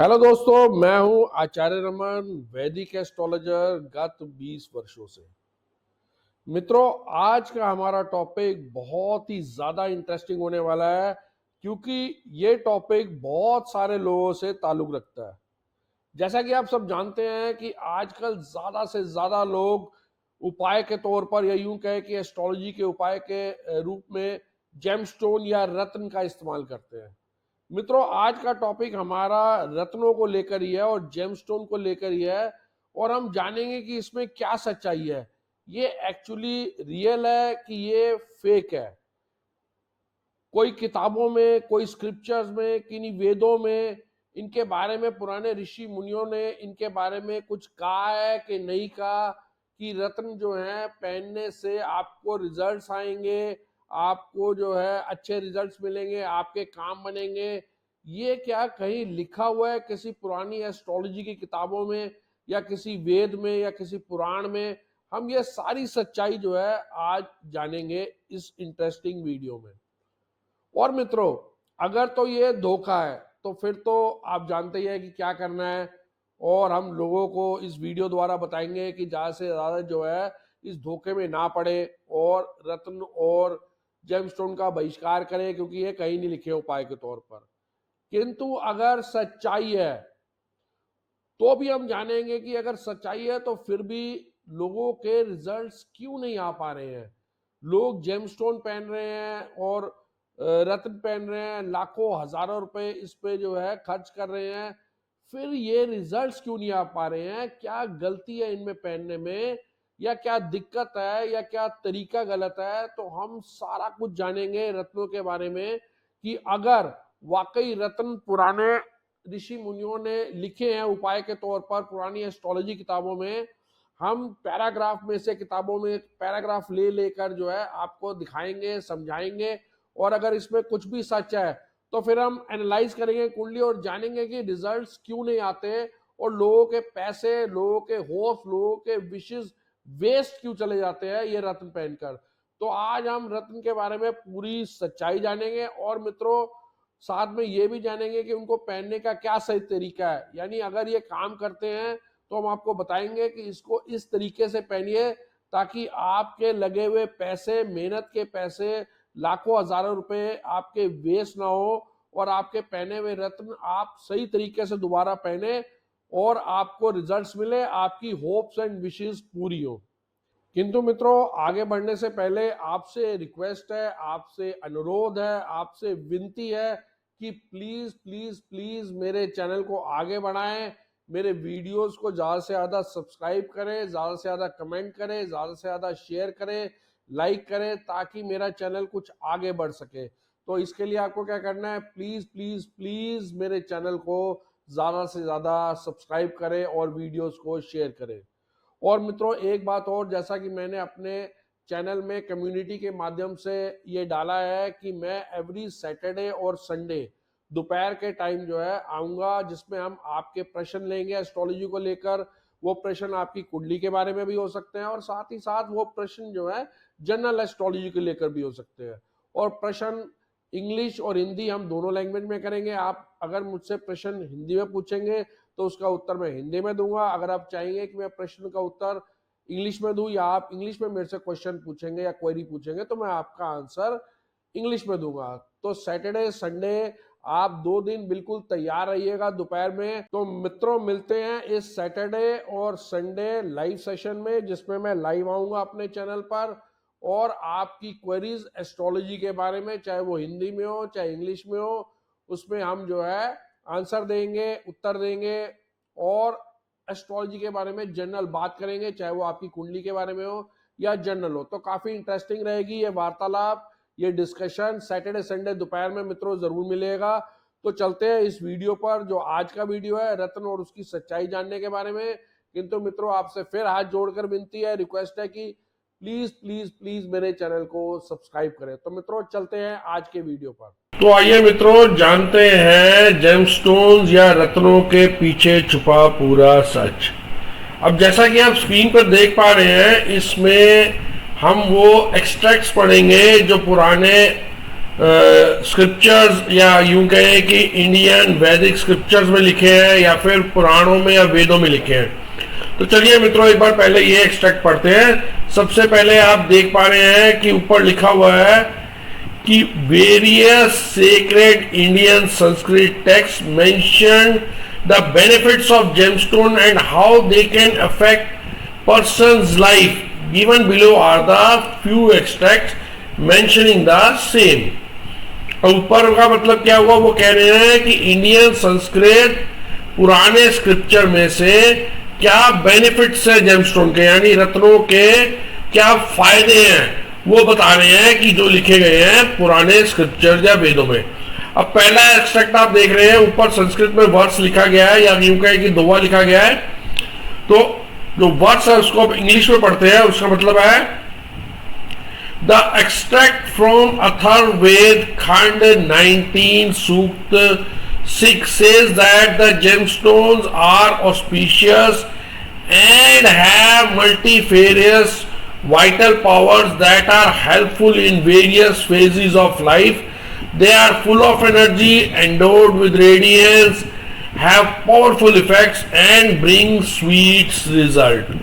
Hello दोस्तों, मैं हूं आचार्य रमन, वैदिक एस्ट्रोलॉजर गत 20 वर्षों से। मित्रों, आज का हमारा टॉपिक बहुत ही ज्यादा इंटरेस्टिंग होने वाला है क्योंकि ये टॉपिक बहुत सारे लोगों से ताल्लुक रखता है। जैसा कि आप सब जानते हैं कि आजकल ज्यादा से ज्यादा लोग उपाय के तौर पर या यूं कहे कि एस्ट्रोलॉजी के उपाय के रूप में जेमस्टोन या रत्न का इस्तेमाल करते हैं। मित्रों, आज का टॉपिक हमारा रत्नों को लेकर ही है और जेमस्टोन को लेकर ही है और हम जानेंगे कि इसमें क्या सच्चाई है, ये एक्चुअली रियल है कि ये फेक है। कोई किताबों में, कोई स्क्रिप्चर्स में, किन्हीं वेदों में इनके बारे में पुराने ऋषि मुनियों ने इनके बारे में कुछ कहा है कि नहीं कहा कि रत्न जो है पहनने से आपको रिजल्ट्स आएंगे, आपको जो है अच्छे रिजल्ट्स मिलेंगे, आपके काम बनेंगे। ये क्या कहीं लिखा हुआ है किसी पुरानी एस्ट्रोलॉजी की किताबों में या किसी वेद में या किसी पुराण में? हम ये सारी सच्चाई जो है आज जानेंगे इस इंटरेस्टिंग वीडियो में। और मित्रों, अगर तो ये धोखा है तो फिर तो आप जानते ही हैं कि क्या करना है। और हम लोगों को इस वीडियो द्वारा बताएंगे कि ज़्यादा से ज़्यादा जो है इस धोखे में ना पड़े और रत्न और जेमस्टोन का बहिष्कार करें, क्योंकि ये कहीं नहीं लिखे उपाय के तौर पर। किंतु अगर सच्चाई है तो भी हम जानेंगे कि अगर सच्चाई है तो फिर भी लोगों के रिजल्ट्स क्यों नहीं आ पा रहे हैं। लोग जेमस्टोन पहन रहे हैं और रत्न पहन रहे हैं, लाखों हजारों रुपए इस पे जो है खर्च कर रहे हैं, फिर ये रिजल्ट्स क्यों नहीं आ पा रहे हैं? क्या गलती है इनमें पहनने में, या क्या दिक्कत है, या क्या तरीका गलत है? तो हम सारा कुछ जानेंगे रत्नों के बारे में कि अगर वाकई रत्न पुराने ऋषि मुनियों ने लिखे हैं उपाय के तौर पर पुरानी एस्ट्रोलॉजी किताबों में, हम पैराग्राफ में से किताबों में पैराग्राफ ले लेकर जो है आपको दिखाएंगे, समझाएंगे। और अगर इसमें कुछ भी सच है तो फिर हम एनालाइज करेंगे कुंडली और जानेंगे कि रिजल्ट्स क्यों नहीं आते और लोगों के पैसे, लोगों के होप्स, लोगों के विशेस वेस्ट क्यों चले जाते हैं ये रत्न पहनकर। तो आज हम रत्न के बारे में पूरी सच्चाई जानेंगे और मित्रों साथ में ये भी जानेंगे कि उनको पहनने का क्या सही तरीका है। यानी अगर ये काम करते हैं तो हम आपको बताएंगे कि इसको इस तरीके से पहनिए ताकि आपके लगे हुए पैसे, मेहनत के पैसे, लाखों हजारों रुपए आपके वेस्ट ना हो और आपके पहने हुए रत्न आप सही तरीके से दोबारा पहने और आपको रिजल्ट्स मिले, आपकी होप्स एंड विशेस पूरी हो। किंतु मित्रों, आगे बढ़ने से पहले आपसे रिक्वेस्ट है, आपसे अनुरोध है, आपसे विनती है कि प्लीज प्लीज प्लीज मेरे चैनल को आगे बढ़ाएं, मेरे वीडियोस को ज्यादा से ज्यादा सब्सक्राइब करें, ज्यादा से ज्यादा कमेंट करें, ज्यादा से ज्यादा शेयर करें, लाइक करें, ताकि मेरा चैनल कुछ आगे बढ़ सके। तो इसके लिए आपको क्या करना है, प्लीज प्लीज प्लीज मेरे चैनल को ज्यादा से ज्यादा सब्सक्राइब करें और वीडियोस को शेयर करें। और मित्रों, एक बात और, जैसा कि मैंने अपने चैनल में कम्युनिटी के माध्यम से ये डाला है कि मैं एवरी सैटरडे और संडे दोपहर के टाइम जो है आऊंगा, जिसमें हम आपके प्रश्न लेंगे एस्ट्रोलॉजी को लेकर। वो प्रश्न आपकी कुंडली के बारे में भी हो सकते हैं और साथ ही साथ वो प्रश्न जो है जनरल एस्ट्रोलॉजी को लेकर भी हो सकते हैं। और प्रश्न इंग्लिश और हिंदी हम दोनों लैंग्वेज में करेंगे। आप अगर मुझसे प्रश्न हिंदी में पूछेंगे तो उसका उत्तर मैं हिंदी में दूंगा। अगर आप चाहेंगे कि मैं प्रश्न का उत्तर इंग्लिश में दूं या आप इंग्लिश में मेरे से क्वेश्चन पूछेंगे या क्वेरी पूछेंगे तो मैं आपका आंसर इंग्लिश में दूंगा। तो सैटरडे संडे आप 2 दिन बिल्कुल तैयार रहिएगा दोपहर में। तो मित्रों, मिलते हैं इस सैटरडे और संडे लाइव सेशन में, जिसमें मैं लाइव आऊंगा अपने चैनल पर और आपकी क्वेरीज एस्ट्रोलॉजी के बारे में, चाहे वो हिंदी में हो चाहे इंग्लिश में हो, उसमें हम जो है आंसर देंगे, उत्तर देंगे और एस्ट्रोलॉजी के बारे में जनरल बात करेंगे, चाहे वो आपकी कुंडली के बारे में हो या जनरल हो। तो काफी इंटरेस्टिंग रहेगी ये वार्तालाप, ये डिस्कशन सैटरडे संडे दोपहर में मित्रों जरूर मिलेगा। तो चलते हैं इस वीडियो पर, जो आज का वीडियो है रत्न और उसकी सच्चाई जानने के बारे में। किंतु मित्रों, आपसे फिर हाथ जोड़कर विनती है, रिक्वेस्ट है कि प्लीज प्लीज प्लीज मेरे चैनल को सब्सक्राइब करें। तो मित्रों, चलते हैं आज के वीडियो पर। तो आइए मित्रों, जानते हैं जेमस्टोन्स या रत्नों के पीछे छुपा पूरा सच। अब जैसा कि आप स्क्रीन पर देख पा रहे हैं, इसमें हम वो एक्सट्रैक्ट्स पढ़ेंगे जो पुराने स्क्रिप्चर्स या यूं कहें कि इंडियन वैदिक स्क्रिप्चर्स में लिखे हैं या फिर पुराणों में या वेदों में लिखे हैं। तो चलिए मित्रों एक बार पहले ये एक्सट्रैक्ट पढ़ते हैं। सबसे पहले आप देख पा रहे हैं कि ऊपर लिखा हुआ है कि various sacred Indian Sanskrit text mention the benefits of gemstone and how they can affect person's life. Given below are the few extracts mentioning the same. ऊपर का मतलब क्या हुआ, वो कह रहे हैं कि इंडियन संस्कृत पुराने स्क्रिप्चर में से क्या बेनिफिट्स है जेमस्टोन के, यानी रत्नों के क्या फायदे हैं, वो बता रहे हैं कि जो लिखे गए हैं पुराने स्क्रिप्चर या वेदों में। अब पहला एक्सट्रैक्ट आप देख रहे हैं, ऊपर संस्कृत में वर्स लिखा गया है या यूं कहें कि दोहा लिखा गया है। तो जो वर्स है उसको अब इंग्लिश में पढ़ते हैं। उसका मतलब है The extract from Atharvaved Khand 19 Sukt 6 says that the gemstones are auspicious and have multifarious vital powers that are helpful in various phases of life. They are full of energy, endowed with radiance, have powerful effects and bring sweet result.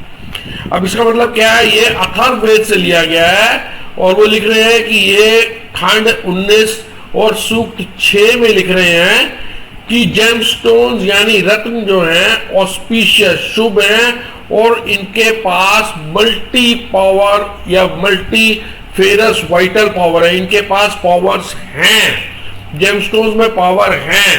अब इसका मतलब क्या है, ये अथर्ववेद से लिया गया है और वो लिख रहे हैं कि ये खंड 19 और सूक्त 6 में लिख रहे हैं कि जेमस्टोन्स यानी रत्न जो हैं ऑस्पिशियस शुभ हैं और इनके पास मल्टी पावर या मल्टी फेरस वाइटल पावर है। इनके पास पावर्स हैं, जेमस्टोन्स में पावर हैं।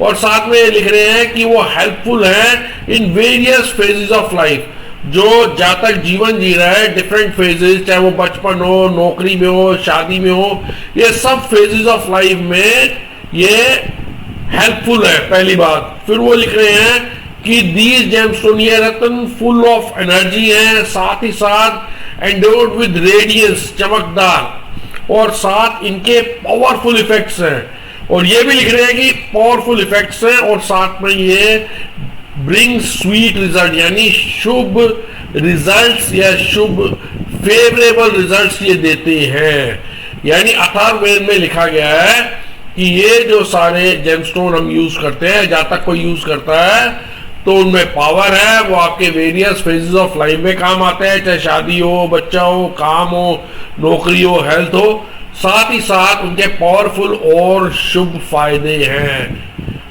और साथ में लिख रहे हैं कि वो हेल्पफुल हैं in various phases of life. जो जहां तक जीवन जी रहा है, डिफरेंट फेजेस, चाहे वो बचपन हो, नौकरी में हो, शादी में हो, ये सब फेजेस ऑफ लाइफ में ये हेल्पफुल है, पहली बात। फिर वो लिख रहे हैं कि दीज जेमस्टोन, ये रत्न फुल ऑफ एनर्जी है, साथ ही साथ एंडोर्ड विद रेडियंस, चमकदार, और साथ इनके पावरफुल इफेक्ट्स हैं। और ये भी लिख रहे हैं कि पावरफुल इफेक्ट्स हैं और साथ में ये ब्रिंग स्वीट रिजल्ट, यानी शुभ रिजल्ट्स या शुभ फेवरेबल रिजल्ट्स ये देते हैं। यानी अथर्ववेद में लिखा गया है कि ये जो सारे जेमस्टोन हम यूज करते हैं, जहां तक कोई यूज करता है तो उनमें पावर है, वो आपके वेरियस फेजेस ऑफ लाइफ में काम आते हैं, चाहे शादी हो, बच्चा हो, काम हो, नौकरी हो, हेल्थ हो, साथ ही साथ उनके पावरफुल और शुभ फायदे हैं।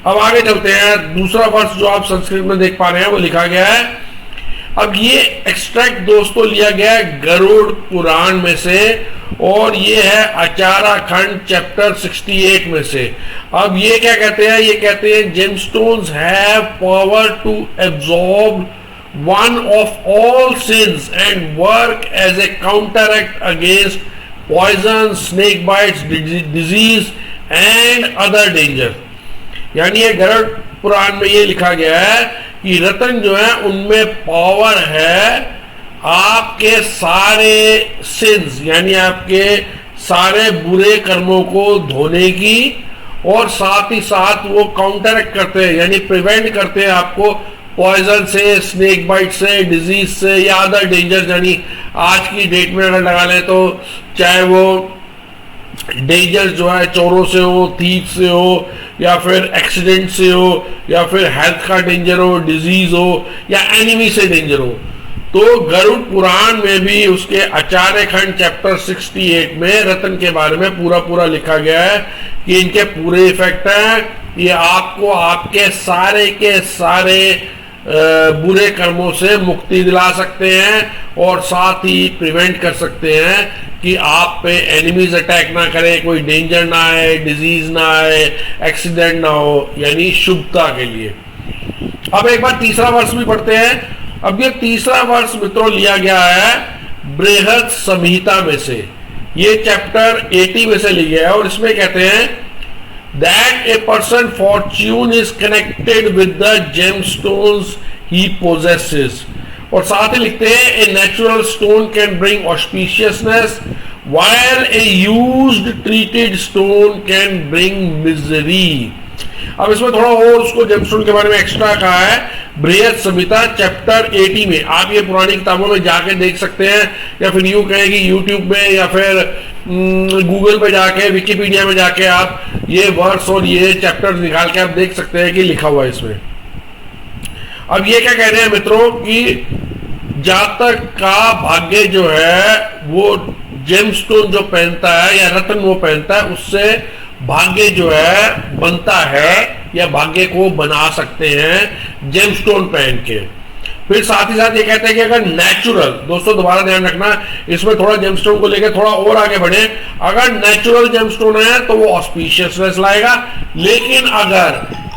अब आगे चलते हैं। दूसरा वर्ष जो आप संस्कृत में देख पा रहे हैं वो लिखा गया है। अब ये एक्सट्रैक्ट दोस्तों लिया गया है गरुड़ पुराण में से और ये है आचारा खंड चैप्टर 68 में से। अब ये क्या कहते हैं, ये कहते हैं gemstones have power to absorb one of all sins and work as a counteract against poison, snake bites, disease and other danger. यानी ये गरुड़ पुराण में ये लिखा गया है कि रत्न जो है उनमें पावर है आपके सारे सिंस, यानी आपके सारे बुरे कर्मों को धोने की, और साथ ही साथ वो काउंटरएक्ट करते हैं, यानी प्रिवेंट करते हैं आपको पॉइजन से, स्नेक बाइट से, डिजीज से या अदर डेंजर। यानी आज की डेट में अगर लगा लें तो चाहे वो डेंजर जो है चोरों से हो, थीफ से हो, या फिर एक्सीडेंट से हो, या फिर हेल्थ का डेंजर हो, डिजीज हो, या एनिमी से डेंजर हो, तो गरुड़ पुराण में भी उसके आचार्य खंड चैप्टर 68 में रत्न के बारे में पूरा पूरा लिखा गया है कि इनके पूरे इफेक्ट हैं, ये आपको आपके सारे के सारे बुरे कर्मों से मुक्ति दिला सकते हैं और साथ ही प्रिवेंट कर सकते हैं कि आप पे एनिमीज अटैक ना करें, कोई डेंजर ना आए, डिजीज ना आए, एक्सीडेंट ना हो, यानी शुभता के लिए। अब एक बार तीसरा वर्ष भी पढ़ते हैं। अब ये तीसरा वर्ष मित्रों लिया गया है बृहद संहिता में से, ये चैप्टर 80 में से लिया है और इसमें कहते हैं that a person fortune is connected with the gemstones he possesses, और साथ ही लिखते हैं a natural stone can bring auspiciousness while a used treated stone can bring misery। अब इसमें थोड़ा और उसको जेमस्टोन के बारे में एक्स्ट्रा कहा है बृहद संहिता चैप्टर 80 में। आप ये पुरानी किताबों में जाके देख सकते हैं या फिर यूं कहें कि यूट्यूब में या फिर गूगल पे जाके, विकिपीडिया में जाके आप ये वर्ड्स और ये चैप्टर निकाल के आप देख सकते हैं कि लिखा हुआ है इसमें। अब ये क्या कह रहे हैं मित्रों कि जातक का भाग्य जो है वो जेमस्टोन जो पहनता है या रत्न वो पहनता है, उससे भाग्य जो है बनता है या भाग्य को बना सकते हैं जेमस्टोन पहन के। फिर साथ ही साथ ये कहते हैं कि अगर नेचुरल, दोस्तों दोबारा ध्यान रखना, इसमें थोड़ा जेमस्टोन को लेकर थोड़ा और आगे बढ़े, अगर नेचुरल जेमस्टोन है तो वो ऑस्पिशियसनेस लाएगा, लेकिन अगर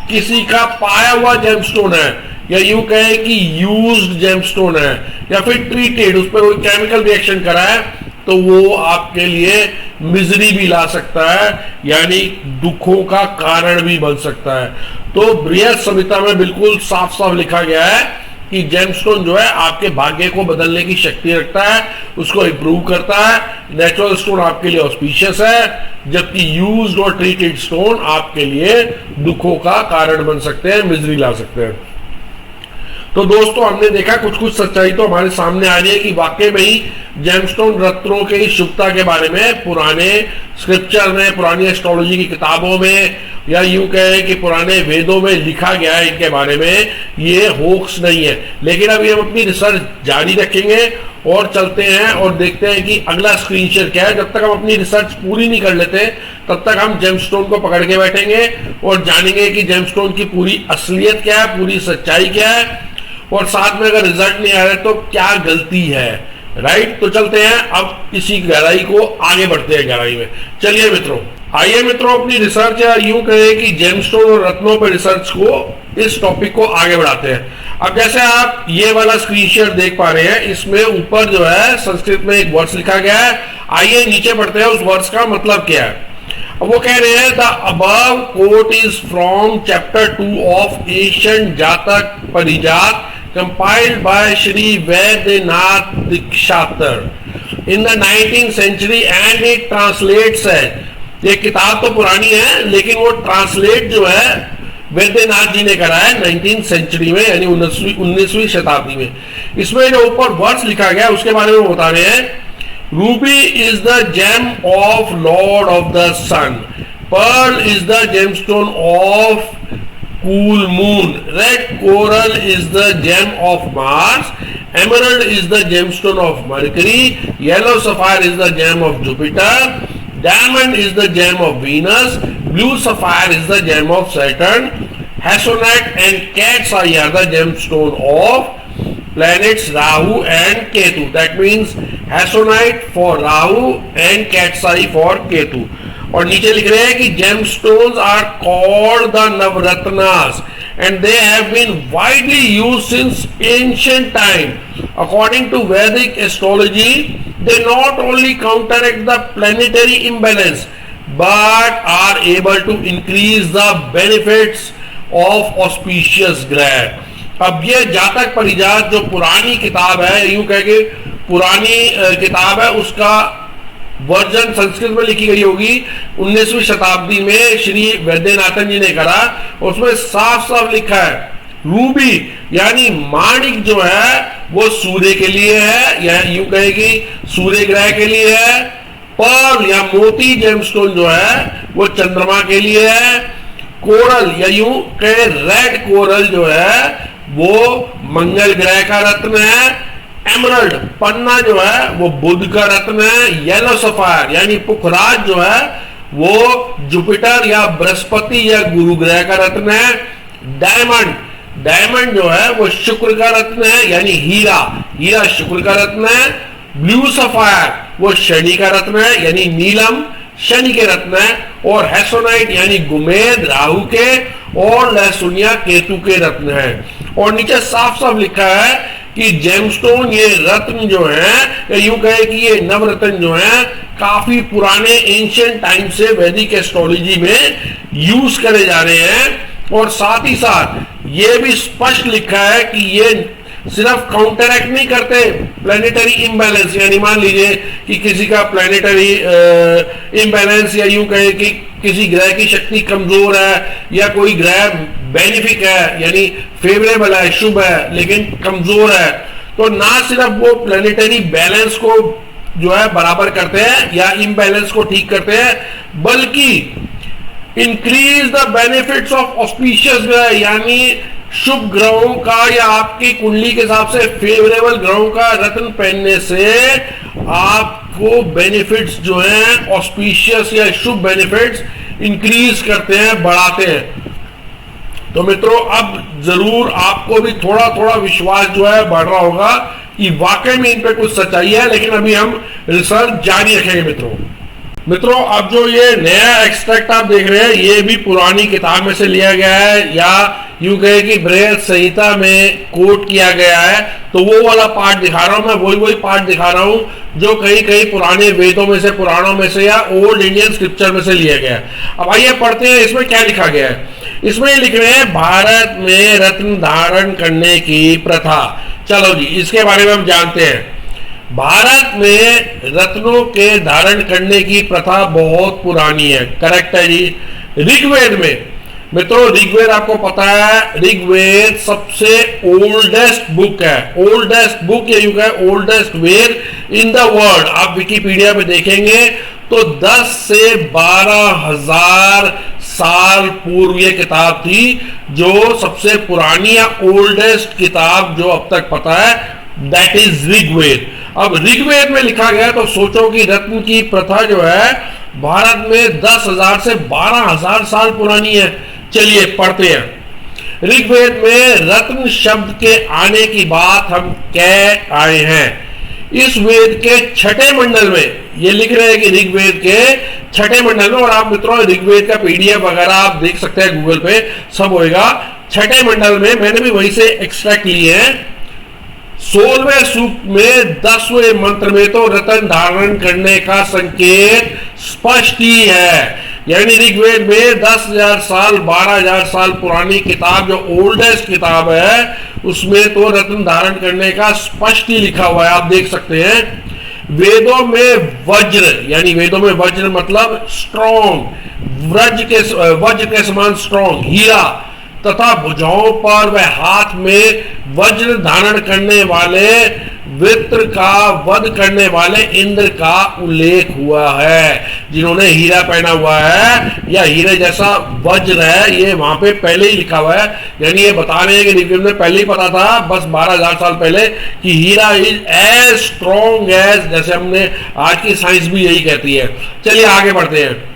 किसी का पाया हुआ जेमस्टोन है या यूं कहे कि यूज्ड जेमस्टोन है या फिर ट्रीटेड, उस पर कोई केमिकल रिएक्शन करा है, तो वो आपके लिए मिजरी भी ला सकता है, यानी दुखों का कारण भी बन सकता है। तो बृहद संहिता में बिल्कुल साफ साफ लिखा गया है कि जेमस्टोन जो है आपके भाग्य को बदलने की शक्ति रखता है, उसको इंप्रूव करता है। नेचुरल स्टोन आपके लिए ऑस्पिशियस है, जबकि यूज्ड और ट्रीटेड स्टोन आपके लिए दुखों का कारण बन सकते हैं, मिजरी ला सकते हैं। तो दोस्तों हमने देखा कुछ कुछ सच्चाई तो हमारे सामने आ रही है कि वाकई में ही जेमस्टोन रत्नों के शुभता के बारे में पुराने स्क्रिप्चर में, पुरानी एस्ट्रोलॉजी की किताबों में, या यूं कहें कि पुराने वेदों में लिखा गया है इनके बारे में, ये होक्स नहीं है। लेकिन अभी हम अपनी रिसर्च जारी रखेंगे और चलते हैं और देखते हैं कि अगला स्क्रीन शेयर क्या है। जब तक हम अपनी रिसर्च पूरी नहीं कर लेते तब तक हम जेमस्टोन को पकड़ के बैठेंगे और जानेंगे कि जेमस्टोन की पूरी असलियत क्या है, पूरी सच्चाई क्या है, और साथ में अगर रिजल्ट नहीं आ रहा तो क्या गलती है। राइट, तो चलते हैं अब इसी गहराई को आगे बढ़ते हैं गहराई में। चलिए मित्रों, आइए मित्रों अपनी रिसर्च या यूं कहें कि जेमस्टोन और रत्नों पर रिसर्च को, इस टॉपिक को आगे बढ़ाते हैं। अब जैसे आप ये वाला स्क्रीन शेयर देख पा रहे हैं, इसमें ऊपर जो है संस्कृत में एक वर्ड्स लिखा गया है। आइए नीचे बढ़ते हैं, उस वर्ड्स का मतलब क्या है। वो कह रहे हैं the above quote is from chapter 2 of Asian Jataka Parijata compiled by Shri Vaidyanath Dikshatar in the 19th century and it translates है। ये किताब तो पुरानी है लेकिन वो ट्रांसलेट जो है वैद्यनाथ जी ने करा है 19th सेंचुरी में, यानी 19वीं शताब्दी में। इसमें जो ऊपर वर्ड्स लिखा गया उसके बारे में बता रहे हैं। Ruby is the gem of lord of the sun, pearl is the gemstone of cool moon, red coral is the gem of Mars, emerald is the gemstone of Mercury, yellow sapphire is the gem of Jupiter, diamond is the gem of Venus, blue sapphire is the gem of Saturn, hassonite and cat's eye are the gemstone of planets Rahu and Ketu. That means hassonite for Rahu and cat's eye for Ketu. और नीचे लिख रहे हैं कि gemstones are called the navratnas and they have been widely used since ancient time. According to Vedic astrology they not only counteract the planetary imbalance but are able to increase the benefits of auspicious graha. अब ये जातक परिजात जो पुरानी किताब है, यूं कह के पुरानी किताब है, उसका वर्जन संस्कृत में लिखी गई होगी 19वीं शताब्दी में श्री वैद्यनाथन जी ने करा। उसमें साफ साफ लिखा है रूबी यानी माणिक जो है वो सूर्य के लिए है, या यूं कहेगी सूर्य ग्रह के लिए है। पर्ल या मोती जेमस्टोन जो है वो चंद्रमा के लिए है। कोरल या यूं कहे रेड कोरल जो है वो मंगल ग्रह का रत्न है। एमरल्ड पन्ना जो है वो बुध का रत्न है। येलो सफायर यानी पुखराज जो है वो जुपिटर या बृहस्पति या गुरु ग्रह का रत्न है। डायमंड जो है वो शुक्र का रत्न है, यानी हीरा शुक्र का रत्न है। ब्लू सफायर वो शनि का रत्न है, यानी नीलम शनि के रत्न है। और हैसोनाइट यानी गुमेद राहु के, और लहसुनिया केतु के रत्न है। और नीचे साफ साफ लिखा है कि जेमस्टोन ये रत्न जो है, या यूं कहे कि ये नवरत्न जो है काफी पुराने एंशिएंट टाइम से वैदिक एस्ट्रोलॉजी में यूज करे जा रहे हैं। और साथ ही साथ ये भी स्पष्ट लिखा है कि ये सिर्फ काउंटरएक्ट नहीं करते प्लैनेटरी इम्बैलेंस, यानी मान लीजिए कि किसी का प्लैनेटरी इम्बैलेंस या यूं कहे कि किसी ग्रह की शक्ति कमजोर है या कोई ग्रह बेनिफिक है यानी फेवरेबल है, शुभ है, लेकिन कमजोर है, तो ना सिर्फ वो प्लैनेटरी बैलेंस को जो है बराबर करते हैं या इम्बैलेंस को ठीक करते हैं, बल्कि increase the benefits of auspicious ग्रह, यानी शुभ ग्रहों का या आपकी कुंडली के हिसाब से फेवरेबल ग्रहों का रत्न पहनने से आपको बेनिफिट्स जो हैं ऑस्पिशियस या शुभ बेनिफिट्स इंक्रीज करते हैं, बढ़ाते हैं। तो मित्रों अब जरूर आपको भी थोड़ा थोड़ा विश्वास जो है बढ़ रहा होगा कि वाकई में इन पे कुछ सच्चाई है, लेकिन अभी हम रिसर्च जारी रखेंगे मित्रों अब जो ये नया एक्सट्रैक्ट आप देख रहे हैं ये भी पुरानी किताब में से लिया गया है, या यूं कहे कि बृहद संहिता में कोट किया गया है। तो वो वाला पार्ट दिखा रहा हूं मैं, वही पार्ट दिखा रहा हूं जो कहीं कहीं पुराने वेदों में से, पुराणों में से या ओल्ड इंडियन स्क्रिप्चर में से लिया गया है। अब आइए पढ़ते हैं इसमें क्या लिखा गया है। इसमें लिख रहे हैं भारत में रत्न धारण करने की प्रथा। चलो जी इसके बारे में हम जानते हैं। भारत में रत्नों के धारण करने की प्रथा बहुत पुरानी है, करेक्ट है जी। ऋग्वेद में मित्रों, ऋग्वेद आपको पता है, ऋग्वेद सबसे ओल्डेस्ट बुक है, ओल्डेस्ट बुक या यूं कहें oldest Veda in the world. आप विकिपीडिया में देखेंगे तो 10 से 12,000 साल पूर्व ये किताब थी, जो सबसे पुरानी या ओल्डेस्ट किताब जो अब तक पता है, दैट इज ऋग्वेद। अब ऋग्वेद में लिखा गया तो सोचो कि रत्न की प्रथा जो है भारत में 10,000 से 12,000 साल पुरानी है। चलिए पढ़ते हैं। ऋग्वेद में रत्न शब्द के आने की बात हम कह आए हैं। इस वेद के छठे मंडल में, ये लिख रहे हैं कि ऋग्वेद के छठे मंडल में, और आप मित्रों ऋग्वेद का पीडीएफ वगैरह आप देख सकते हैं गूगल पे, सब होएगा। छठे मंडल में मैंने भी वहीं से एक्सट्रैक्ट लिए हैं। 16वें सूक्त में 10वें मंत्र में तो रत्न धारण करने का संकेत स्पष्ट ही है। यानी ऋग्वेद में 10,000 साल 12,000 साल पुरानी किताब जो ओल्डेस्ट किताब है उसमें तो रत्न धारण करने का स्पष्ट ही लिखा हुआ है, आप देख सकते हैं। वेदों में वज्र, यानी वेदों में वज्र मतलब स्ट्रॉन्ग, वज्र के समान स्ट्रॉन्ग हीरा, तथा भुजाओं पर व हाथ में वज्र धारण करने वाले वृत्र का वध करने वाले इंद्र का उल्लेख हुआ है। जिन्होंने हीरा पहना हुआ है या हीरे जैसा वज्र है, ये वहां पे पहले ही लिखा हुआ है। यानी ये बता रहे हैं कि ऋग्वेद में पहले ही पता था, बस 12,000 साल पहले, कि हीरा इज एज स्ट्रॉन्ग एज, जैसे हमने आज की साइंस भी यही कहती है। चलिए आगे बढ़ते हैं।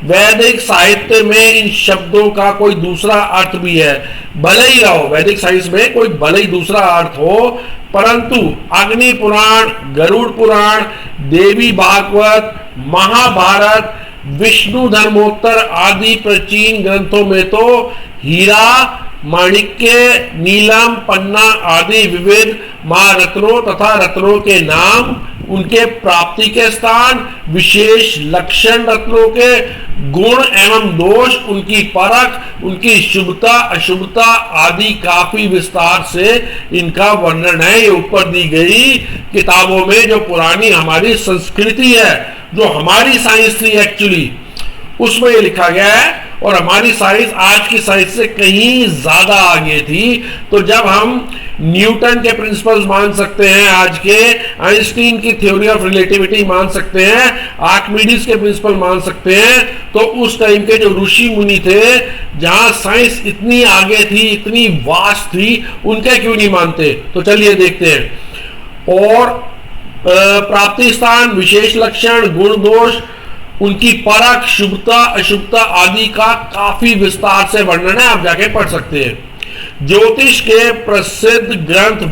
वैदिक साहित्य में इन शब्दों का कोई दूसरा अर्थ भी है, भले ही रहो वैदिक साइंस में कोई भले ही दूसरा अर्थ हो, परंतु अग्नि पुराण, गरुड़ पुराण, देवी भागवत, महाभारत, विष्णु धर्मोत्तर आदि प्राचीन ग्रंथों में तो हीरा, माणिक्य, नीलम, पन्ना आदि विविध महारत्नों तथा रत्नों के नाम, उनके प्राप्ति के स्थान, विशेष लक्षण, रत्नों के गुण एवं दोष, उनकी परख, उनकी शुभता अशुभता आदि काफी विस्तार से इनका वर्णन है। ये ऊपर दी गई किताबों में जो पुरानी हमारी संस्कृति है, जो हमारी साइंस थी एक्चुअली, उसमें ये लिखा गया है। और हमारी साइंस आज की साइंस से कहीं ज्यादा आगे थी। तो जब हम न्यूटन के प्रिंसिपल्स मान सकते हैं, आज के आइंस्टीन की थ्योरी ऑफ रिलेटिविटी मान सकते हैं, आर्किमिडीज के प्रिंसिपल मान सकते हैं, तो उस टाइम के जो ऋषि मुनि थे, जहां साइंस इतनी आगे थी, इतनी वास्ट थी, उनके क्यों नहीं मानते? तो चलिए देखते हैं। और प्राप्ति स्थान, विशेष लक्षण, गुण दोष, उनकी परख, शुभता अशुभता आदि का काफी विस्तार से वर्णन है, आप जाके पढ़ सकते हैं। ज्योतिष के प्रसिद्ध ग्रंथ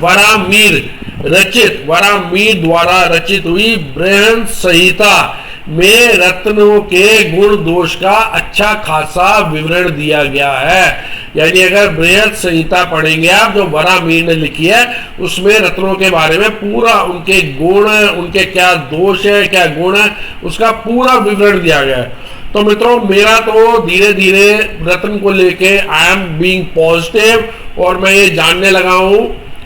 वरामीर द्वारा रचित हुई बृहद संहिता में रत्नों के गुण दोष का अच्छा खासा विवरण दिया गया है। यानी अगर बृहद संहिता पढ़ेंगे आप, जो वरामीर ने लिखी है, उसमें रत्नों के बारे में पूरा, उनके गुण, उनके क्या दोष है, क्या गुण है, उसका पूरा विवरण दिया गया है। तो मित्रों मेरा तो धीरे धीरे रत्न को लेके आई एम बीइंग पॉजिटिव, और मैं ये जानने लगा हूं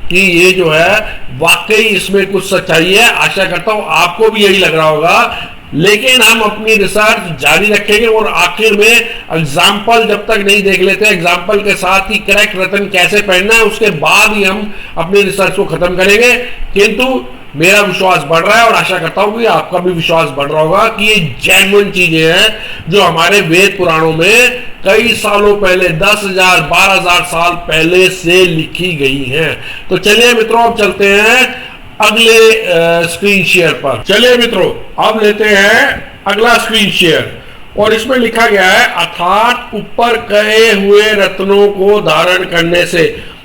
कि ये जो है वाकई इसमें कुछ सच्चाई है। आशा करता हूं आपको भी यही लग रहा होगा। लेकिन हम अपनी रिसर्च जारी रखेंगे और आखिर में एग्जाम्पल जब तक नहीं देख लेते, एग्जाम्पल के साथ ही करेक्ट रत्न कैसे पहनना है, उसके बाद ही हम अपनी रिसर्च को खत्म करेंगे। किंतु मेरा विश्वास बढ़ रहा है और आशा करता हूं कि आपका भी विश्वास बढ़ रहा होगा कि ये जेन्युइन चीजें हैं जो हमारे वेद पुराणों में कई सालों पहले 10,000 12,000 साल पहले से लिखी गई हैं। तो चलिए मित्रों, अब चलते हैं अगले स्क्रीन शेयर पर। चलिए मित्रों, अब लेते हैं अगला स्क्रीन शेयर और इसमें लिखा गया है, अर्थात ऊपर कहे हुए रत्नों को धारण करने से,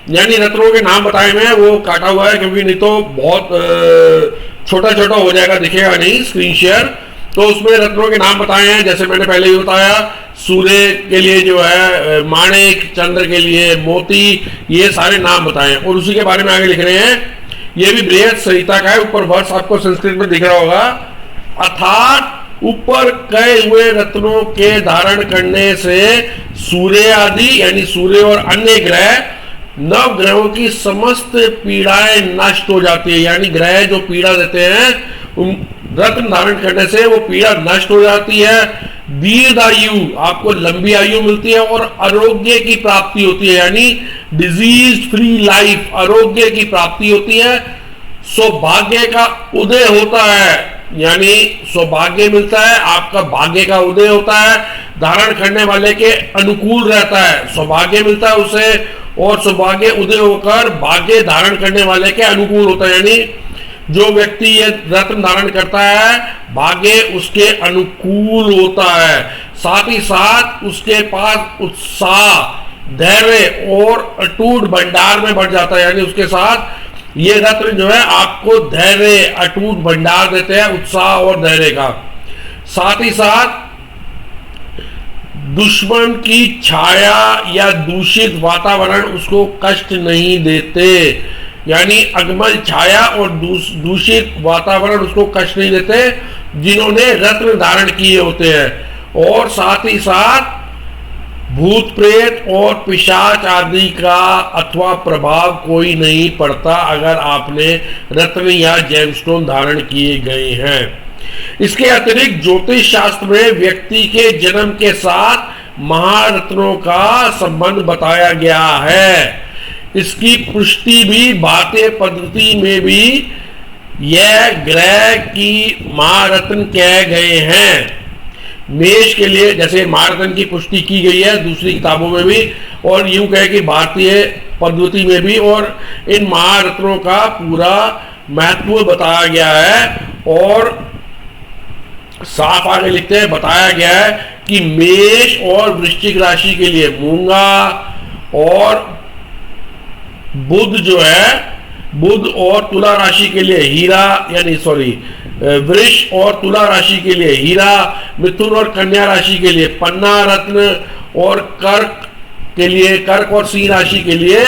यानी रत्नों के नाम बताए हुए हैं, वो काटा हुआ है क्योंकि नहीं तो बहुत छोटा छोटा हो जाएगा, दिखेगा नहीं स्क्रीन शेयर। तो उसमें रत्नों के नाम बताए हैं, जैसे मैंने पहले ही बताया, सूर्य के लिए जो है माणिक, चंद्र के लिए मोती, ये सारे नाम बताए हैं। और उसी के बारे में आगे लिख रहे हैं, ये भी बृहद संहिता का है, ऊपर वर्ष आपको संस्कृत में दिख रहा होगा, अर्थात ऊपर कहे हुए रत्नों के धारण करने से सूर्य आदि, यानी सूर्य और अन्य ग्रह, नव ग्रहों की समस्त पीड़ाएं नष्ट हो जाती है। यानी ग्रह जो पीड़ा देते हैं, उन रत्न धारण करने से वो पीड़ा नष्ट हो जाती है। दीर्घ आयु, आपको लंबी आयु मिलती है और आरोग्य की प्राप्ति होती है, यानी डिजीज फ्री लाइफ, आरोग्य की प्राप्ति होती है। सौभाग्य का उदय होता है, यानी सौभाग्य मिलता है, आपका भाग्य का उदय होता है, धारण करने वाले के अनुकूल रहता है, सौभाग्य मिलता है उसे, और सौभाग्य उदय होकर भाग्य धारण करने वाले के अनुकूल होता है। यानी जो व्यक्ति ये रत्न धारण करता है, भाग्य उसके अनुकूल होता है। साथ ही साथ उसके पास उत्साह, धैर्य और अटूट भंडार में बढ़ जाता है। यानी उसके साथ ये रत्न जो है आपको धैर्य, अटूट भंडार देते हैं, उत्साह और धैर्य का। साथ ही साथ दुश्मन की छाया या दूषित वातावरण उसको कष्ट नहीं देते, यानी अगमल छाया और दूषित वातावरण उसको कष्ट नहीं देते जिन्होंने रत्न धारण किए होते हैं। और साथ ही साथ भूत प्रेत और पिशाच आदि का अथवा प्रभाव कोई नहीं पड़ता अगर आपने रत्न या जेमस्टोन धारण किए गए हैं। इसके अतिरिक्त ज्योतिष शास्त्र में व्यक्ति के जन्म के साथ महारत्नों का संबंध बताया गया है। इसकी पुष्टि भी भारतीय पद्धति में भी यह ग्रह की महारत्न कहे गए हैं। मेष के लिए जैसे महारत्न की पुष्टि की गई है दूसरी किताबों में भी, और यूं कहे कि भारतीय पद्धति में भी, और इन महारत्नों का पूरा महत्व बताया गया है। और साफ आगे लिखते हैं, बताया गया है कि मेष और वृश्चिक राशि के लिए मूंगा, और बुध जो है, बुध और तुला राशि के लिए हीरा, यानी सॉरी वृष और तुला राशि के लिए हीरा, मिथुन और कन्या राशि के लिए पन्ना रत्न, और कर्क के लिए, कर्क और सिंह राशि के लिए,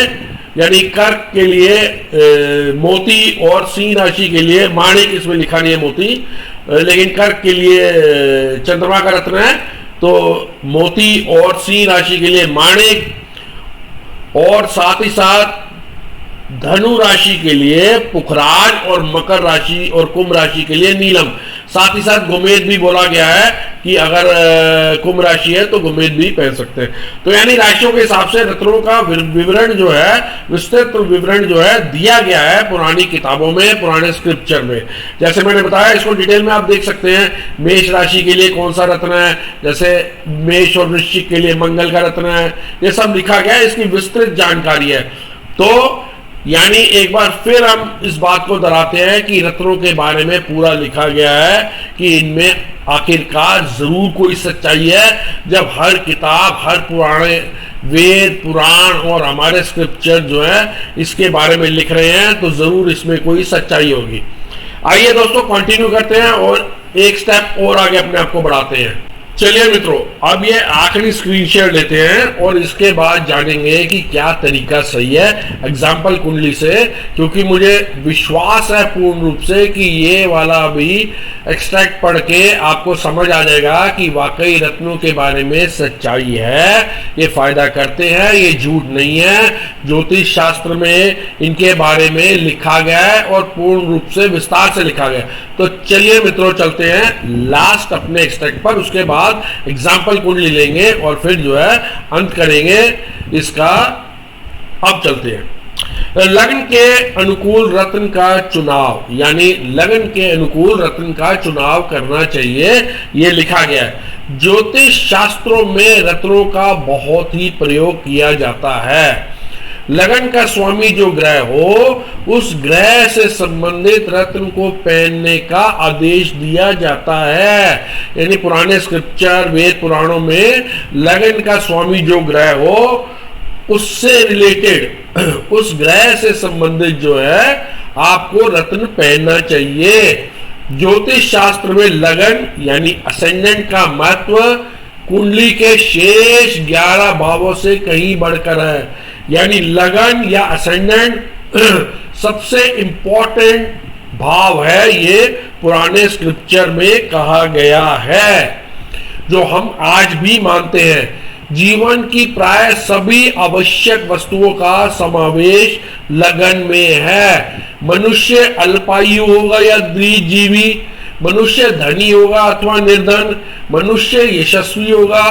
यानी कर्क के लिए मोती, और सिंह राशि के लिए माणिक, इसमें लिखा नहीं है मोती, लेकिन कर्क के लिए चंद्रमा का रत्न है तो मोती, और सिंह राशि के लिए माणिक, और साथ ही साथ धनु राशि के लिए पुखराज, और मकर राशि और कुंभ राशि के लिए नीलम। साथ ही साथ गोमेद भी बोला गया है कि अगर कुंभ राशि है तो गोमेद भी पहन सकते हैं। तो यानी राशियों के हिसाब से रत्नों का विवरण जो है, विस्तृत विवरण जो है दिया गया है पुरानी किताबों में, पुराने स्क्रिप्चर में। जैसे मैंने बताया, इसको डिटेल में आप देख सकते हैं। मेष राशि के लिए कौन सा रत्न है, जैसे मेष और वृश्चिक के लिए मंगल का रत्न है, ये सब लिखा गया है, इसकी विस्तृत जानकारी है। तो यानी एक बार फिर हम इस बात को दोहराते हैं कि रत्नों के बारे में पूरा लिखा गया है कि इनमें आखिरकार जरूर कोई सच्चाई है। जब हर किताब, हर पुराने वेद, पुराण और हमारे स्क्रिप्चर जो है इसके बारे में लिख रहे हैं तो जरूर इसमें कोई सच्चाई होगी। आइए दोस्तों कंटिन्यू करते हैं और एक स्टेप और आगे अपने आप को बढ़ाते हैं। चलिए मित्रों, अब ये आखिरी स्क्रीन शेयर लेते हैं और इसके बाद जानेंगे कि क्या तरीका सही है एग्जाम्पल कुंडली से, क्योंकि मुझे विश्वास है पूर्ण रूप से कि ये वाला भी एक्सट्रैक्ट पढ़ के आपको समझ आ जाएगा कि वाकई रत्नों के बारे में सच्चाई है, ये फायदा करते हैं, ये झूठ नहीं है। ज्योतिष शास्त्र में इनके बारे में लिखा गया है और पूर्ण रूप से विस्तार से लिखा गया। तो चलिए मित्रों चलते हैं लास्ट अपने एक्सट्रैक्ट पर, उसके बाद एग्जाम्पल कुंडली लेंगे और फिर जो है अंत करेंगे इसका। अब चलते हैं। लगन के अनुकूल रत्न का चुनाव, यानी लगन के अनुकूल रत्न का चुनाव करना चाहिए, यह लिखा गया है। ज्योतिष शास्त्रों में रत्नों का बहुत ही प्रयोग किया जाता है। लगन का स्वामी जो ग्रह हो, उस ग्रह से संबंधित रत्न को पहनने का आदेश दिया जाता है। यानी पुराने स्क्रिप्चर, वेद पुराणों में लगन का स्वामी जो ग्रह हो, उससे रिलेटेड, उस ग्रह से संबंधित जो है आपको रत्न पहनना चाहिए। ज्योतिष शास्त्र में लगन यानी असेंडेंट का महत्व कुंडली के शेष 11 भावों से कहीं बढ़कर है। यानी लगन या असेंडेंट सबसे इंपॉर्टेंट भाव है, ये पुराने स्क्रिप्चर में कहा गया है, जो हम आज भी मानते हैं। जीवन की प्राय सभी आवश्यक वस्तुओं का समावेश लगन में है। मनुष्य अल्पायु होगा या द्विजीवी, मनुष्य धनी होगा अथवा निर्धन, मनुष्य यशस्वी होगा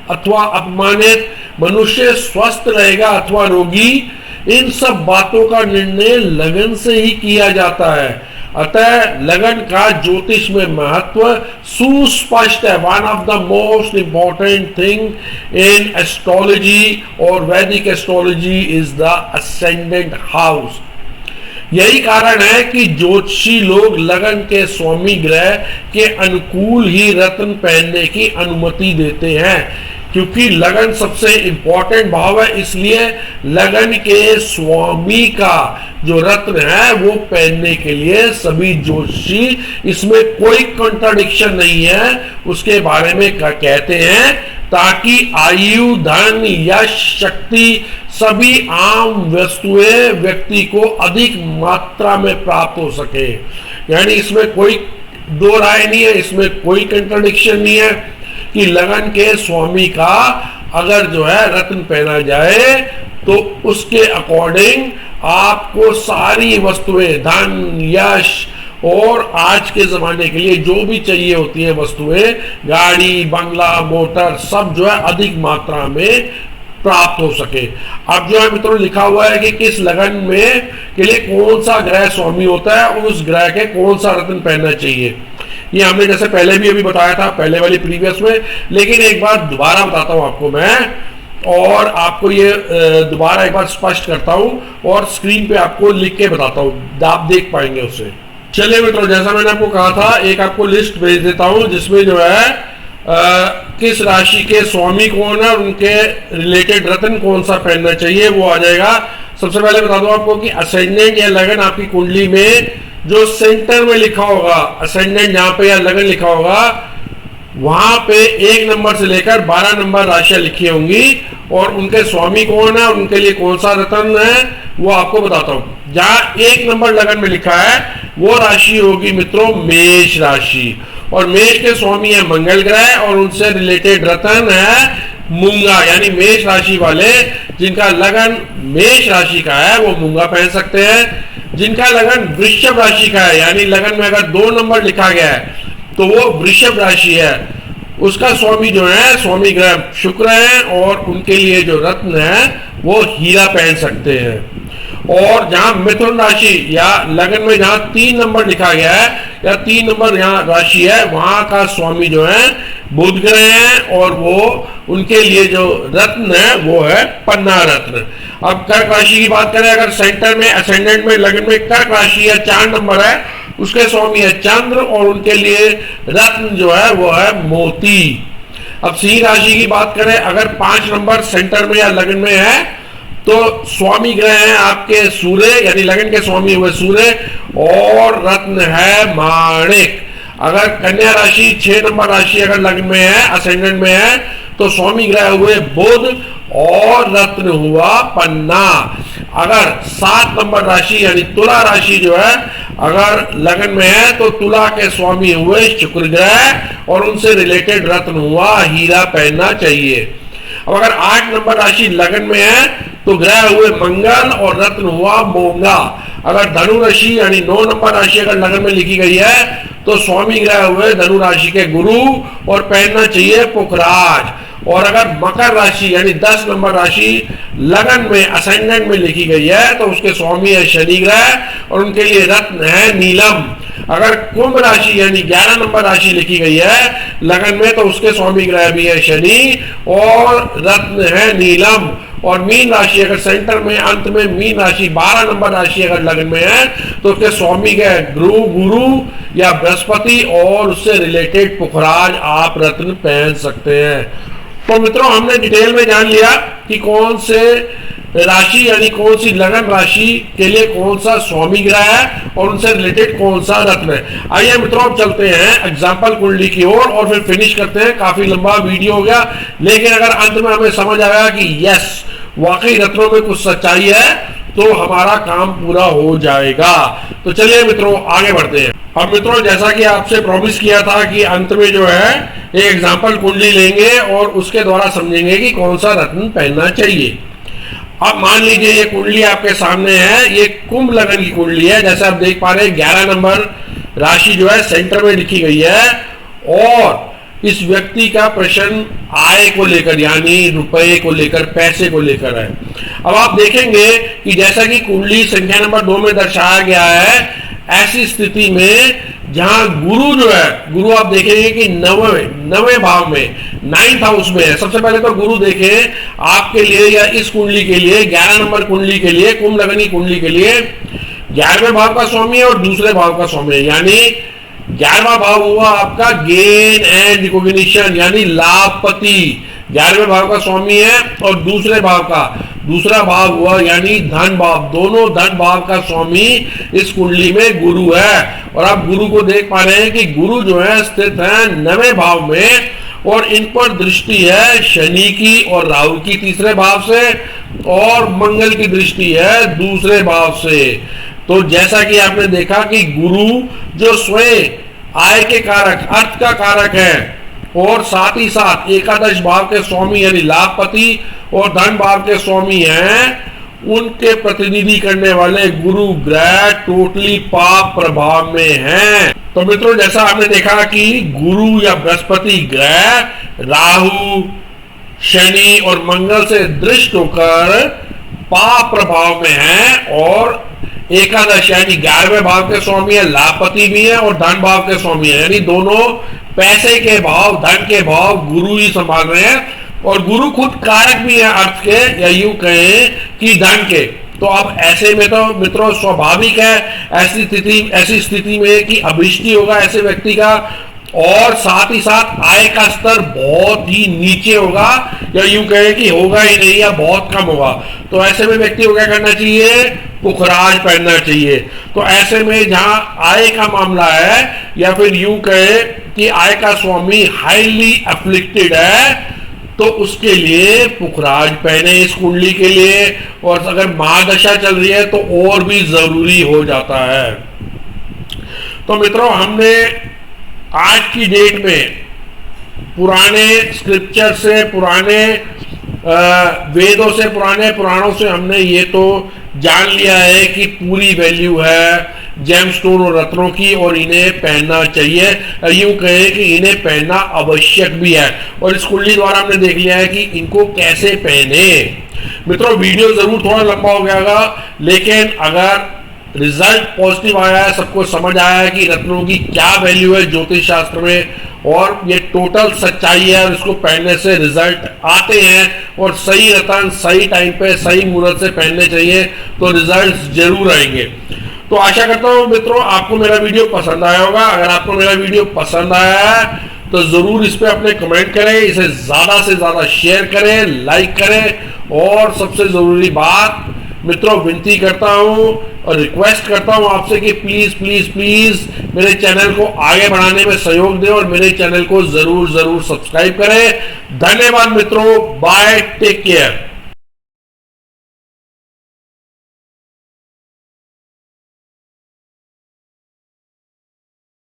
अथवा अपमानित, मनुष्य स्वस्थ रहेगा अथवा रोगी, इन सब बातों का निर्णय लगन से ही किया जाता है। अतः लगन का ज्योतिष में महत्व सुस्पष्ट है। One of the most important thing in astrology और वैदिक astrology is the ascendant house. यही कारण है कि ज्योतिषी लोग लगन के स्वामी ग्रह के अनुकूल ही रत्न पहनने की अनुमति देते हैं, क्योंकि लगन सबसे इंपॉर्टेंट भाव है। इसलिए लगन के स्वामी का जो रत्न है वो पहनने के लिए सभी ज्योतिषी, इसमें कोई कॉन्ट्राडिक्शन नहीं है, उसके बारे में कहते हैं, ताकि आयु, धन, यश, शक्ति, सभी आम वस्तुएं व्यक्ति को अधिक मात्रा में प्राप्त हो सके। यानी इसमें कोई दो राय नहीं है, इसमें कोई कंट्राडिक्शन नहीं है कि लगन के स्वामी का अगर जो है रत्न पहना जाए तो उसके अकॉर्डिंग आपको सारी वस्तुएं, धन, यश और आज के जमाने के लिए जो भी चाहिए होती है वस्तुएं, गाड़ी, बंगला, मोटर, सब जो है अधिक मात्रा में प्राप्त हो सके। अब जो है मित्रों लिखा हुआ है कि किस लगन में के लिए कौन सा ग्रह स्वामी होता है, उस ग्रह के कौन सा रत्न पहनना चाहिए। ये हमने जैसे पहले भी अभी बताया था पहले वाली प्रीवियस में, लेकिन एक बार दोबारा बताता हूं आपको मैं, और आपको ये दोबारा एक बार स्पष्ट करता हूं और स्क्रीन पे आपको लिख के बताता हूं, आप देख पाएंगे उससे। चलिए मित्रों, जैसा मैंने आपको कहा था, एक आपको लिस्ट भेज देता हूं जिसमें जो है किस राशि के स्वामी कौन है, उनके रिलेटेड रत्न कौन सा पहनना चाहिए, वो आ जाएगा। सबसे पहले बता दूं आपको कि असेंडेंट या लगन आपकी कुंडली में जो सेंटर में लिखा होगा, असेंडेंट जहां पे या लगन लिखा होगा, वहां पे 1 नंबर से लेकर 12 नंबर राशियां लिखी होंगी और उनके स्वामी कौन है, उनके लिए कौन सा रत्न है, वो आपको बताता हूं। जहां 1 नंबर लगन में लिखा है वो राशि होगी मित्रों मेष राशि, और मेष के स्वामी है मंगल ग्रह और उनसे रिलेटेड रत्न है मूंगा। यानी मेष राशि वाले जिनका लगन मेष राशि का है वो मूंगा पहन सकते हैं। जिनका लगन वृषभ राशि का है, यानी लगन में अगर 2 नंबर लिखा गया है तो वो वृषभ राशि है, उसका स्वामी जो है स्वामी ग्रह शुक्र है और उनके लिए जो रत्न है वो हीरा पहन सकते हैं। और जहां मिथुन राशि या लगन में जहां 3 नंबर लिखा गया है या 3 नंबर यहाँ राशि है, वहां का स्वामी जो है बुध ग्रह है और वो उनके लिए जो रत्न है वो है पन्ना रत्न। अब कर्क राशि की बात करें, अगर सेंटर में असेंडेंट में लगन में कर्क राशि है 4 नंबर है, उसके स्वामी है चंद्र और उनके लिए रत्न जो है वो है मोती। अब सिंह राशि की बात करें, अगर 5 नंबर सेंटर में या लगन में है तो स्वामी ग्रह है आपके सूर्य, यानी लगन के स्वामी हुए सूर्य और रत्न है माणिक। अगर कन्या राशि 6 नंबर राशि अगर लगन में है, असेंडेंट में है, तो स्वामी ग्रह हुए बुध और रत्न हुआ पन्ना। अगर 7 नंबर राशि यानी तुला राशि जो है अगर लगन में है तो तुला के स्वामी हुए शुक्र ग्रह और उनसे रिलेटेड रत्न हुआ हीरा पहनना चाहिए। अब अगर 8 नंबर राशि लगन में है तो ग्रह हुए मंगल और रत्न हुआ मूंगा। अगर धनु राशि यानी 9 नंबर राशि अगर लगन में लिखी गई है तो स्वामी ग्रह हुए धनु राशि के गुरु और पहनना चाहिए पुखराज। और अगर मकर राशि यानी 10 नंबर राशि लगन में असेंडेंट में लिखी गई है तो उसके स्वामी है शनि ग्रह और उनके लिए रत्न है नीलम। अगर कुंभ राशि यानी 11 नंबर राशि लिखी गई है लगन में तो उसके स्वामी ग्रह भी है शनि और रत्न है नीलम। और मीन राशि अगर सेंटर में अंत में मीन राशि 12 नंबर राशि अगर लगन में है तो उसके स्वामी के गुरु या बृहस्पति और उससे रिलेटेड पुखराज आप रत्न पहन सकते हैं। तो मित्रों हमने डिटेल में जान लिया कि कौन से राशि यानी कौन सी लगन राशि के लिए कौन सा स्वामी ग्रह है और उनसे रिलेटेड कौन सा रत्न है। आइए मित्रों अब चलते हैं एग्जाम्पल कुंडली की ओर और फिर फिनिश करते हैं। काफी लंबा वीडियो हो गया लेकिन अगर अंत में हमें समझ आया कि यस वाकई रत्नों में कुछ सच्चाई है तो हमारा काम पूरा हो जाएगा। तो चलिए मित्रों आगे बढ़ते हैं। अब मित्रों जैसा कि आपसे प्रॉमिस किया था कि अंत में जो है एक एग्जाम्पल कुंडली लेंगे और उसके द्वारा समझेंगे कि कौन सा रत्न पहनना चाहिए। अब मान लीजिए ये कुंडली आपके सामने है, ये कुंभ लगन की कुंडली है। जैसे आप देख पा रहे हैं 11 नंबर राशि जो है सेंटर में लिखी गई है और इस व्यक्ति का प्रश्न आय को लेकर यानी रुपए को लेकर पैसे को लेकर है। अब आप देखेंगे कि जैसा कि कुंडली संख्या नंबर 2 में दर्शाया गया है ऐसी स्थिति में जहां गुरु जो है गुरु आप देखेंगे कि नवे भाव में 9th हाउस में है। सबसे पहले तो गुरु देखें आपके लिए या इस कुंडली के लिए 11 नंबर कुंडली के लिए कुंभ लगन की कुंडली के लिए 11वें भाव का स्वामी है और दूसरे भाव का स्वामी है यानी 11वां भाव हुआ आपका गेन एंड रिकॉग्निशन यानी लाभपति 11वें भाव का स्वामी है और दूसरे भाव का दूसरा भाव हुआ यानी धन भाव। दोनों धन भाव का स्वामी इस कुंडली में गुरु है और आप गुरु को देख पा रहे हैं कि गुरु जो है स्थित है 9वें भाव में और इन पर दृष्टि है शनि की और राहु की तीसरे भाव से और मंगल की दृष्टि है दूसरे भाव से। तो जैसा कि आपने देखा कि गुरु जो स्वयं आय के कारक अर्थ का कारक है और साथ ही साथ एकादश भाव के स्वामी यानी लाभपति और धन भाव के स्वामी हैं उनके प्रतिनिधि करने वाले गुरु ग्रह टोटली पाप प्रभाव में हैं। तो मित्रों जैसा आपने देखा कि गुरु या बृहस्पति ग्रह राहु शनि और मंगल से दृष्ट होकर पाप प्रभाव में है और एकादश यानी 11वें भाव के स्वामी है लाभपति भी है और धन भाव के स्वामी है यानी दोनों पैसे के भाव धन के भाव गुरु ही संभाल रहे हैं और गुरु खुद कारक भी है अर्थ के या यूं कहें कि धन के। तो अब ऐसे में तो मित्रों स्वाभाविक है ऐसी स्थिति में कि अभिष्टि होगा ऐसे व्यक्ति का और साथ ही साथ आय का स्तर बहुत ही नीचे होगा या यूं कहें कि होगा ही नहीं या बहुत कम होगा। तो ऐसे में व्यक्ति को क्या करना चाहिए पुखराज पहनना चाहिए। तो ऐसे में जहां आय का मामला है या फिर यूं कहे कि आय का स्वामी हाईली अफ्लिक्टेड है तो उसके लिए पुखराज पहने इस कुंडली के लिए और अगर महादशा चल रही है तो और भी जरूरी हो जाता है। तो मित्रों हमने आज की डेट में पुराने स्क्रिप्चर से पुराने वेदों से पुराने पुराणों से हमने ये तो जान लिया है कि पूरी वैल्यू है जेमस्टोन और रत्नों की और इन्हें पहनना चाहिए यूं कहें कि इन्हें पहनना आवश्यक भी है और इस कुंडली द्वारा हमने देख लिया है कि इनको कैसे पहने। मित्रों वीडियो जरूर थोड़ा लंबा हो गया लेकिन अगर रिजल्ट पॉजिटिव आया है सबको समझ आया है कि रत्नों की क्या वैल्यू है ज्योतिष शास्त्र में और ये टोटल सच्चाई है और इसको पहनने से रिजल्ट आते हैं और सही रतन सही टाइम पे सही मुहूर्त से पहनने चाहिए तो रिजल्ट जरूर आएंगे। तो आशा करता हूं मित्रों आपको मेरा वीडियो पसंद आया होगा। अगर आपको मेरा वीडियो पसंद आया है तो जरूर इस पे अपने कमेंट करें, इसे ज्यादा से ज्यादा शेयर करें, लाइक करें और सबसे जरूरी बात मित्रों विनती करता हूं और रिक्वेस्ट करता हूं आपसे कि प्लीज प्लीज प्लीज मेरे चैनल को आगे बढ़ाने में सहयोग दें और मेरे चैनल को जरूर जरूर सब्सक्राइब करें। धन्यवाद मित्रों, बाय, टेक केयर।